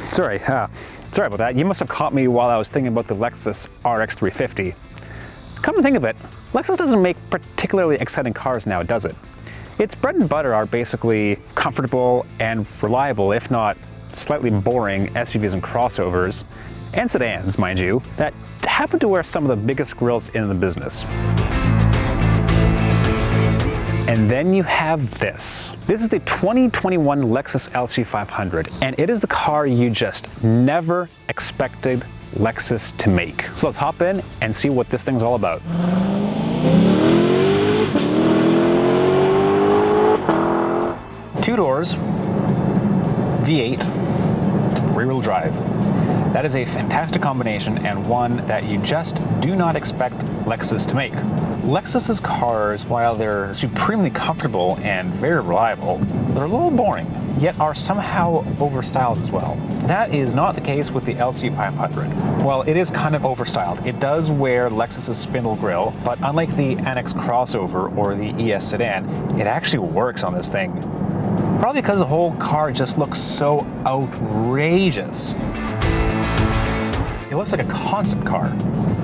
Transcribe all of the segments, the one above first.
Sorry about that. You must have caught me while I was thinking about the Lexus RX350. Come to think of it, Lexus doesn't make particularly exciting cars now, does it? Its bread and butter are basically comfortable and reliable, if not slightly boring, SUVs and crossovers, and sedans, mind you, that happen to wear some of the biggest grilles in the business. And then you have this. This is the 2021 Lexus LC500, and it is the car you just never expected Lexus to make. So let's hop in and see what this thing's all about. Two doors, V8, rear-wheel drive. That is a fantastic combination and one that you just do not expect Lexus to make. Lexus's cars, while they're supremely comfortable and very reliable, they're a little boring, yet are somehow overstyled as well. That is not the case with the LC500. Well, it is kind of overstyled. It does wear Lexus's spindle grille, but unlike the NX crossover or the ES sedan, it actually works on this thing. Probably because the whole car just looks so outrageous. It looks like a concept car,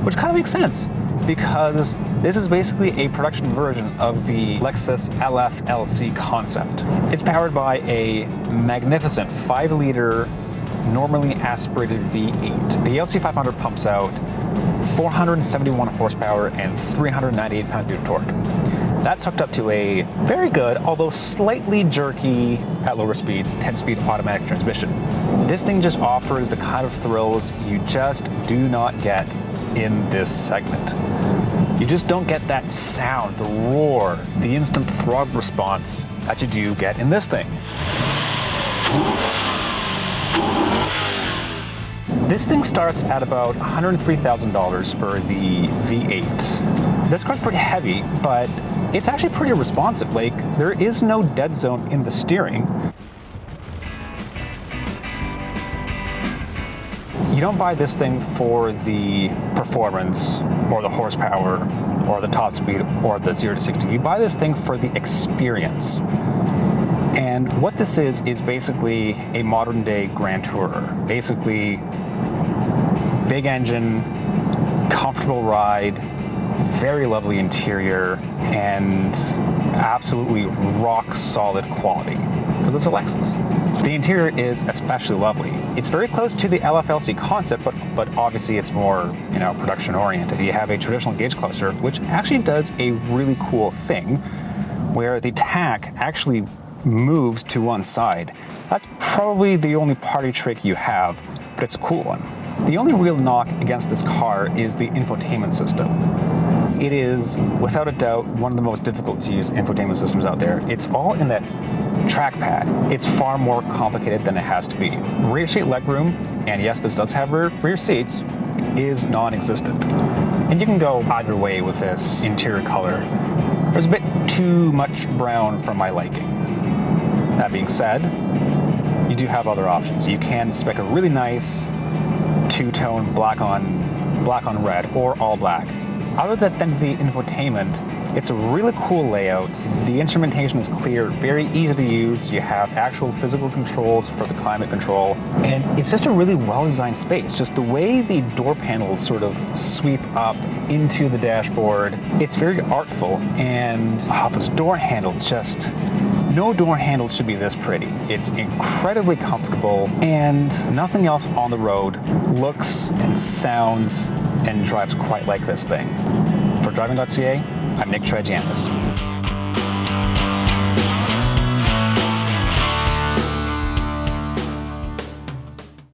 which kind of makes sense because this is basically a production version of the Lexus LC concept. It's powered by a magnificent 5-liter normally aspirated V8. The LC500 pumps out 471 horsepower and 398 pound-feet of torque. That's hooked up to a very good, although slightly jerky at lower speeds, 10-speed automatic transmission. This thing just offers the kind of thrills you just do not get in this segment. You just don't get that sound, the roar, the instant throb response that you do get in this thing. This thing starts at about $103,000 for the V8. This car's pretty heavy, but it's actually pretty responsive. Like, there is no dead zone in the steering. You don't buy this thing for the performance or the horsepower or the top speed or the 0 to 60. You buy this thing for the experience. And what this is basically a modern day Grand Tourer. Basically, big engine, comfortable ride, very lovely interior, and absolutely rock solid quality, because it's a Lexus. The interior is especially lovely. It's very close to the LFLC concept, but obviously it's more, production oriented. You have a traditional gauge cluster, which actually does a really cool thing, where the tack actually moves to one side. That's probably the only party trick you have, but it's a cool one. The only real knock against this car is the infotainment system. It is, without a doubt, one of the most difficult to use infotainment systems out there. It's all in that trackpad. It's far more complicated than it has to be. Rear seat legroom, and yes, this does have rear seats, is non-existent. And you can go either way with this interior color. There's a bit too much brown for my liking. That being said, you do have other options. You can spec a really nice two-tone black on red or all black. Other than the infotainment, it's a really cool layout. The instrumentation is clear, very easy to use. You have actual physical controls for the climate control, and it's just a really well-designed space. Just the way the door panels sort of sweep up into the dashboard, it's very artful, and those door handles just... No door handle should be this pretty. It's incredibly comfortable, and nothing else on the road looks and sounds and drives quite like this thing. For Driving.ca, I'm Nick Tragianis.